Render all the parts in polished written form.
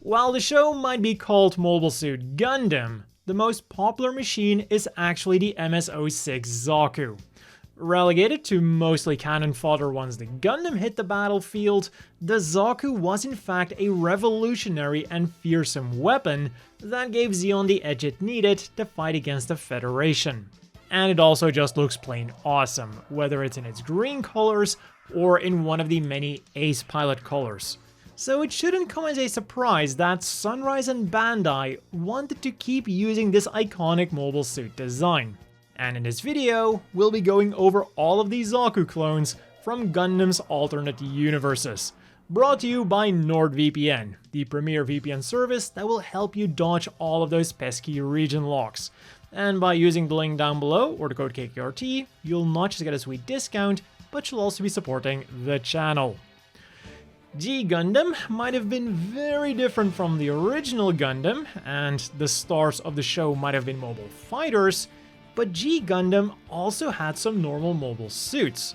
While the show might be called Mobile Suit Gundam, the most popular machine is actually the MS-06 Zaku. Relegated to mostly cannon fodder once the Gundam hit the battlefield, the Zaku was in fact a revolutionary and fearsome weapon that gave Zeon the edge it needed to fight against the Federation. And it also just looks plain awesome, whether it's in its green colors or in one of the many Ace Pilot colors. So it shouldn't come as a surprise that Sunrise and Bandai wanted to keep using this iconic mobile suit design. And in this video, we'll be going over all of these Zaku clones from Gundam's alternate universes. Brought to you by NordVPN, the premier VPN service that will help you dodge all of those pesky region locks. And by using the link down below or the code kkrt, you'll not just get a sweet discount, but you'll also be supporting the channel. G Gundam might have been very different from the original Gundam, and the stars of the show might have been mobile fighters, but G Gundam also had some normal mobile suits.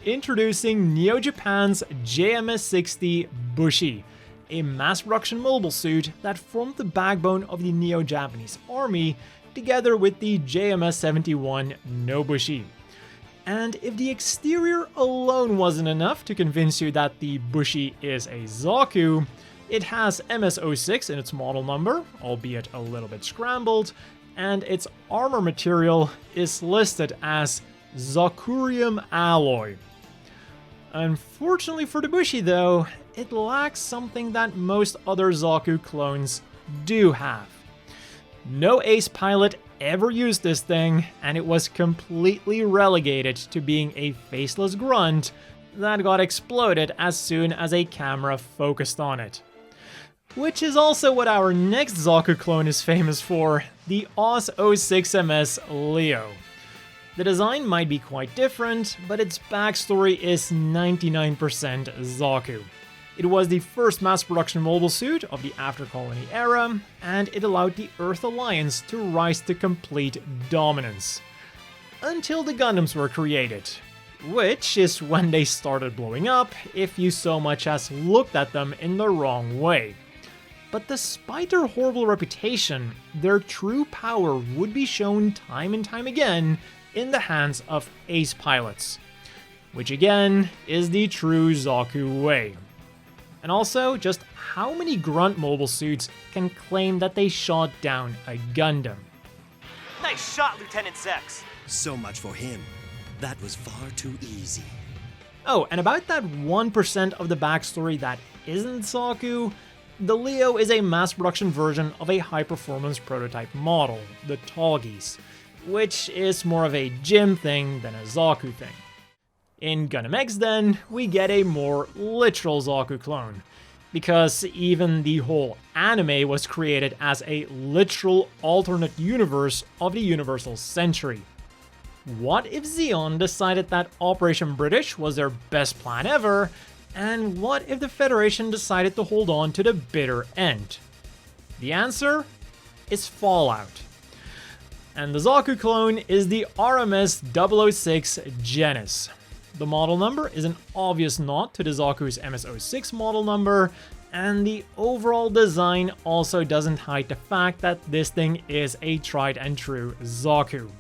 Introducing Neo Japan's JMS-60 Busshi, a mass production mobile suit that formed the backbone of the Neo-Japanese army, together with the JMS-71 Nobushi. And if the exterior alone wasn't enough to convince you that the Busshi is a Zaku, it has MS-06 in its model number, albeit a little bit scrambled, and its armor material is listed as Zakurium alloy. Unfortunately for the Busshi though, it lacks something that most other Zaku clones do have. No Ace Pilot ever used this thing, and it was completely relegated to being a faceless grunt that got exploded as soon as a camera focused on it. Which is also what our next Zaku clone is famous for, the OZ-06MS Leo. The design might be quite different, but its backstory is 99% Zaku. It was the first mass production mobile suit of the After Colony era, and it allowed the Earth Alliance to rise to complete dominance. Until the Gundams were created, which is when they started blowing up if you so much as looked at them in the wrong way. But despite their horrible reputation, their true power would be shown time and time again in the hands of Ace Pilots, which again is the true Zaku way. And also, just how many grunt mobile suits can claim that they shot down a Gundam? Nice shot, Lieutenant Zex! So much for him. That was far too easy. Oh, and about that 1% of the backstory that isn't Zaku, the Leo is a mass production version of a high-performance prototype model, the Tallgeese, which is more of a gym thing than a Zaku thing. In Gundam X then, we get a more literal Zaku clone, because even the whole anime was created as a literal alternate universe of the Universal Century. What if Zeon decided that Operation British was their best plan ever, and what if the Federation decided to hold on to the bitter end? The answer is Fallout. And the Zaku clone is the RMS-006 Jenice. The model number is an obvious nod to the Zaku's MS-06 model number, and the overall design also doesn't hide the fact that this thing is a tried and true Zaku.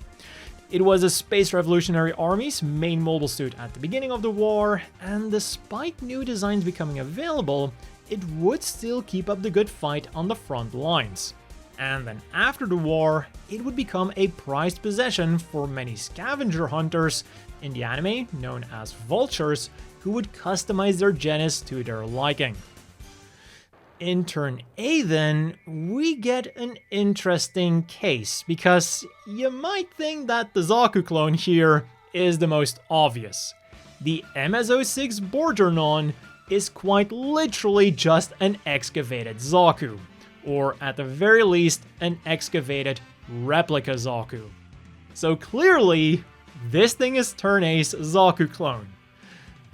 It was the Space Revolutionary Army's main mobile suit at the beginning of the war, and despite new designs becoming available, it would still keep up the good fight on the front lines. And then after the war, it would become a prized possession for many scavenger hunters in the anime known as vultures, who would customize their Jenice to their liking. In turn A then, we get an interesting case, because you might think that the Zaku clone here is the most obvious. The MS-06 Borjarnon is quite literally just an excavated Zaku, or at the very least, an excavated replica Zaku. So clearly, this thing is turn A's Zaku clone.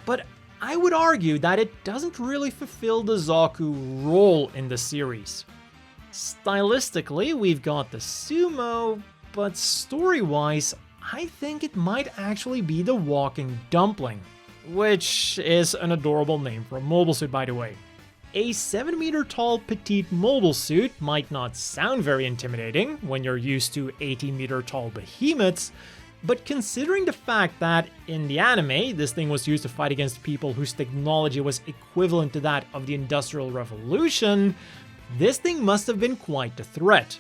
But I would argue that it doesn't really fulfill the Zaku role in the series. Stylistically, we've got the sumo, but story-wise, I think it might actually be the walking dumpling, which is an adorable name for a mobile suit, by the way. A 7-meter tall petite mobile suit might not sound very intimidating when you're used to 80-meter tall behemoths, but considering the fact that in the anime this thing was used to fight against people whose technology was equivalent to that of the Industrial Revolution, this thing must have been quite the threat.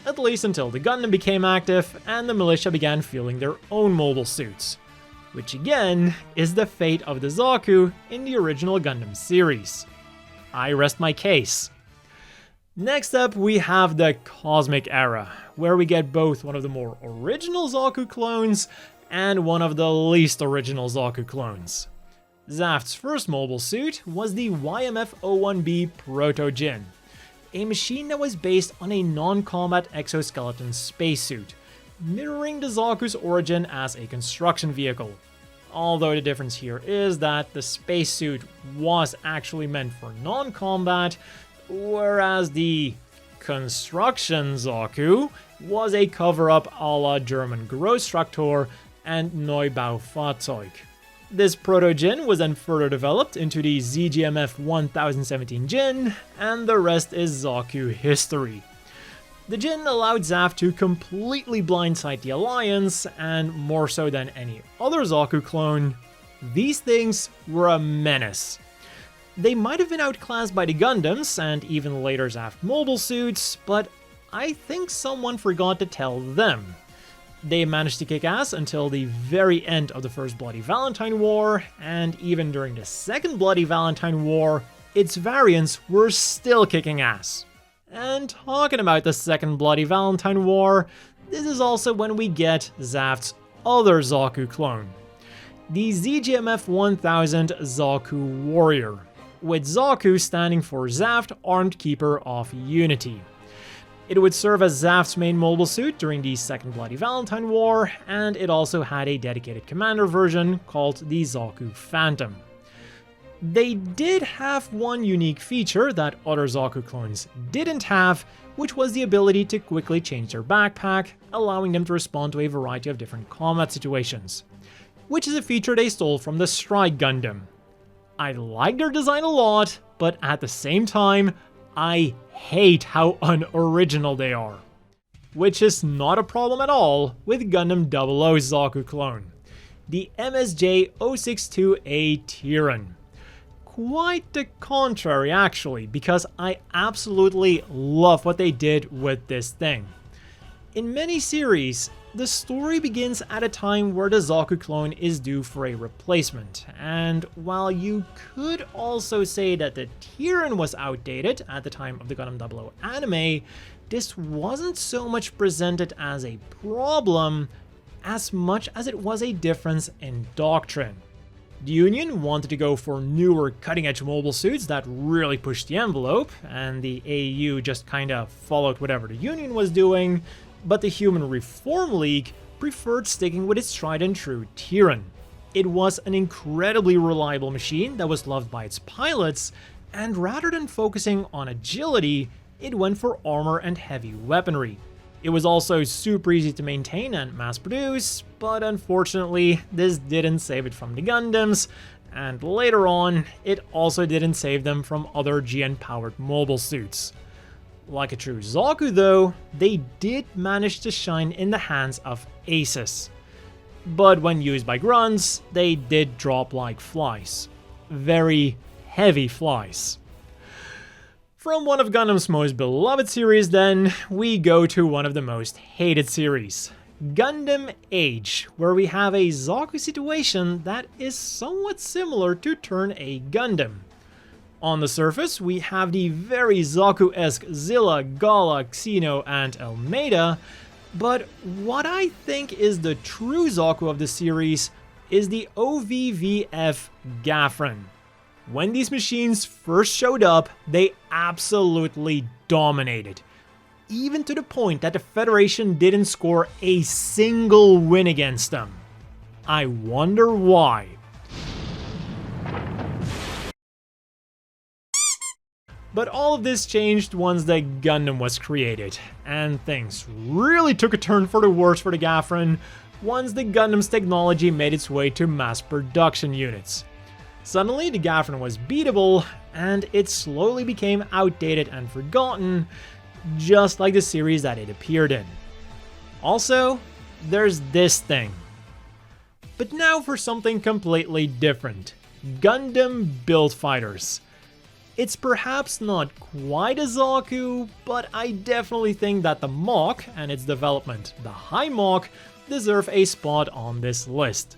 At least until the Gundam became active and the militia began fielding their own mobile suits, which again is the fate of the Zaku in the original Gundam series. I rest my case. Next up, we have the Cosmic Era, where we get both one of the more original Zaku clones and one of the least original Zaku clones. Zaft's first mobile suit was the YMF-01B Proto-GINN, a machine that was based on a non-combat exoskeleton spacesuit, mirroring the Zaku's origin as a construction vehicle. Although the difference here is that the spacesuit was actually meant for non-combat, whereas the construction Zaku was a cover-up a la German Großtraktor and Neubaufahrzeug. This Proto-GINN was then further developed into the ZGMF 1017 GINN, and the rest is Zaku history. The GINN allowed Zaft to completely blindside the Alliance, and more so than any other Zaku clone, these things were a menace. They might have been outclassed by the Gundams and even later Zaft mobile suits, but I think someone forgot to tell them. They managed to kick ass until the very end of the First Bloody Valentine War, and even during the Second Bloody Valentine War, its variants were still kicking ass. And talking about the Second Bloody Valentine War, this is also when we get Zaft's other Zaku clone, the ZGMF 1000 Zaku Warrior, with Zaku standing for Zaft Armed Keeper of Unity. It would serve as Zaft's main mobile suit during the Second Bloody Valentine War, and it also had a dedicated commander version called the Zaku Phantom. They did have one unique feature that other Zaku clones didn't have, which was the ability to quickly change their backpack, allowing them to respond to a variety of different combat situations, which is a feature they stole from the Strike Gundam. I like their design a lot, but at the same time, I hate how unoriginal they are. Which is not a problem at all with Gundam 00's Zaku clone, the MSJ-062A Tieren. Quite the contrary actually, because I absolutely love what they did with this thing. In many series, the story begins at a time where the Zaku clone is due for a replacement, and while you could also say that the Tieren was outdated at the time of the Gundam 00 anime, this wasn't so much presented as a problem as much as it was a difference in doctrine. The Union wanted to go for newer cutting-edge mobile suits that really pushed the envelope, and the AU just kinda followed whatever the Union was doing, but the Human Reform League preferred sticking with its tried and true Tieren. It was an incredibly reliable machine that was loved by its pilots, and rather than focusing on agility, it went for armor and heavy weaponry. It was also super easy to maintain and mass produce, but unfortunately this didn't save it from the Gundams, and later on it also didn't save them from other GN-powered mobile suits. Like a true Zaku though, they did manage to shine in the hands of aces. But when used by grunts, they did drop like flies. Very heavy flies. From one of Gundam's most beloved series then, we go to one of the most hated series, Gundam AGE, where we have a Zaku situation that is somewhat similar to Turn A Gundam. On the surface, we have the very Zaku-esque Zilla, Gala, Xeno, and Almeida, but what I think is the true Zaku of the series is the ovv-f Gafran. When these machines first showed up, they absolutely dominated, even to the point that the Federation didn't score a single win against them. I wonder why. But all of this changed once the Gundam was created, and things really took a turn for the worse for the Gafran once the Gundam's technology made its way to mass production units. Suddenly, the Gafran was beatable, and it slowly became outdated and forgotten, just like the series that it appeared in. Also, there's this thing. But now for something completely different. Gundam Build Fighters. It's perhaps not quite a Zaku, but I definitely think that the Mach and its development, the High Mach, deserve a spot on this list.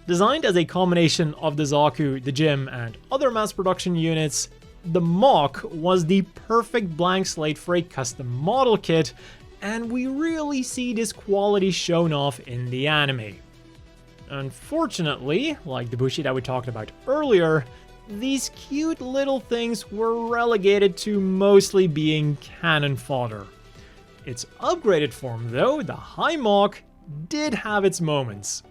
Designed as a combination of the Zaku, the GINN, and other mass production units, the Mach was the perfect blank slate for a custom model kit, and we really see this quality shown off in the anime. Unfortunately, like the Busshi that we talked about earlier, these cute little things were relegated to mostly being cannon fodder. Its upgraded form though, the High Mach, did have its moments.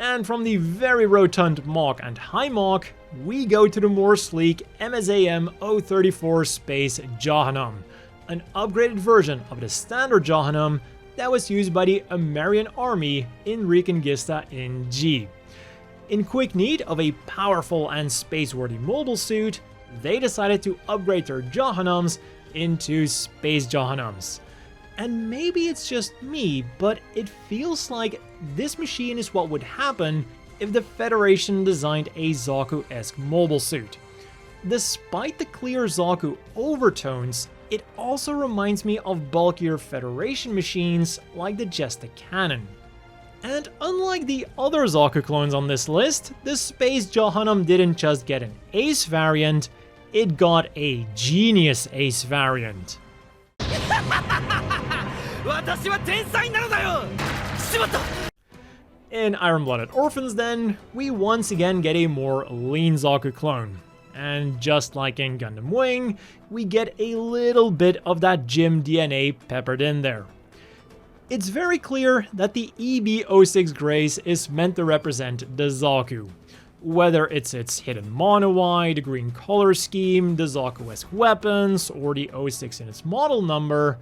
And from the very rotund Mach and High Mach, we go to the more sleek MSAM-034 Space Jahannam, an upgraded version of the standard Jahannam that was used by the American Army in Reconguista in G. In quick need of a powerful and space-worthy mobile suit, they decided to upgrade their Jahannams into Space Jahannams. And maybe it's just me, but it feels like this machine is what would happen if the Federation designed a Zaku-esque mobile suit. Despite the clear Zaku overtones, it also reminds me of bulkier Federation machines like the Jesta Cannon. And unlike the other Zaku clones on this list, the Space Jahannam didn't just get an Ace variant, it got a Genius Ace variant. In Iron-Blooded Orphans then, we once again get a more lean Zaku clone. And just like in Gundam Wing, we get a little bit of that GINN DNA peppered in there. It's very clear that the EB-06 Graze is meant to represent the Zaku. Whether it's its hidden mono-eye, the green color scheme, the Zaku-esque weapons, or the 06 in its model number.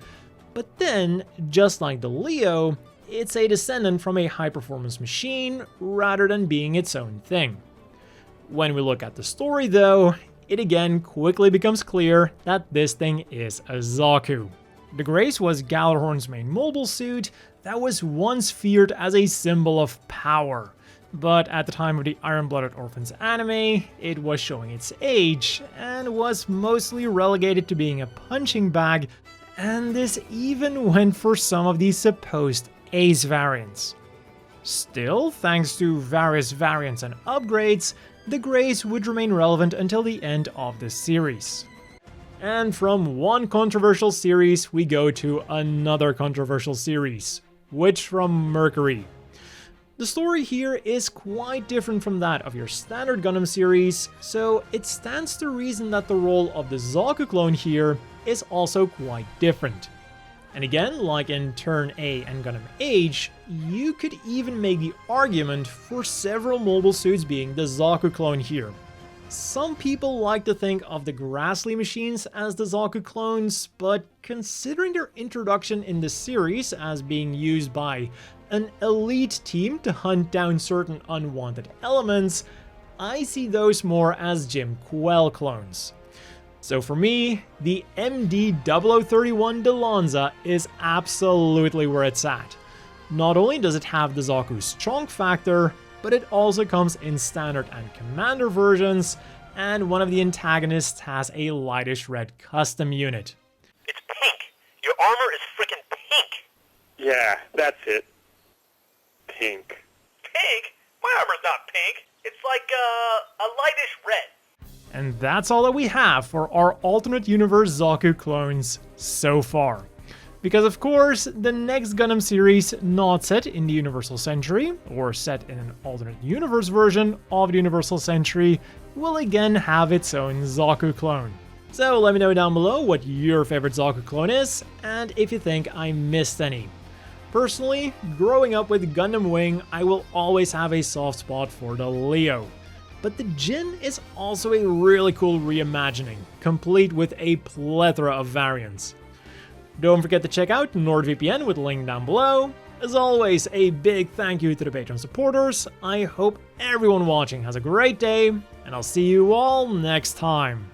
But then, just like the Leo, it's a descendant from a high-performance machine rather than being its own thing. When we look at the story though, it again quickly becomes clear that this thing is a Zaku. The Grace was Gjallarhorn's main mobile suit that was once feared as a symbol of power, but at the time of the Iron-Blooded Orphans anime, it was showing its age and was mostly relegated to being a punching bag, and this even went for some of these supposed Ace variants. Still, thanks to various variants and upgrades, the Grace would remain relevant until the end of the series. And from one controversial series, we go to another controversial series, Witch from Mercury. The story here is quite different from that of your standard Gundam series, so it stands to reason that the role of the Zaku clone here is also quite different. And again, like in Tieren A and Gundam AGE, you could even make the argument for several mobile suits being the Zaku clone here. Some people like to think of the Grassly machines as the Zaku clones, but considering their introduction in the series as being used by an elite team to hunt down certain unwanted elements, I see those more as Jim Quell clones. So for me, the MD-0031 Dilanza is absolutely where it's at. Not only does it have the Zaku strong factor, but it also comes in standard and commander versions, and one of the antagonists has a lightish red custom unit. It's pink. Your armor is frickin' pink. Yeah, that's it. Pink. Pink? My armor's not pink. It's like, a lightish red. And that's all that we have for our alternate universe Zaku clones so far. Because of course, the next Gundam series not set in the Universal Century, or set in an alternate universe version of the Universal Century, will again have its own Zaku clone. So let me know down below what your favorite Zaku clone is, and if you think I missed any. Personally, growing up with Gundam Wing, I will always have a soft spot for the Leo. But the GINN is also a really cool reimagining, complete with a plethora of variants. Don't forget to check out NordVPN with the link down below. As always, a big thank you to the Patreon supporters. I hope everyone watching has a great day, and I'll see you all next time.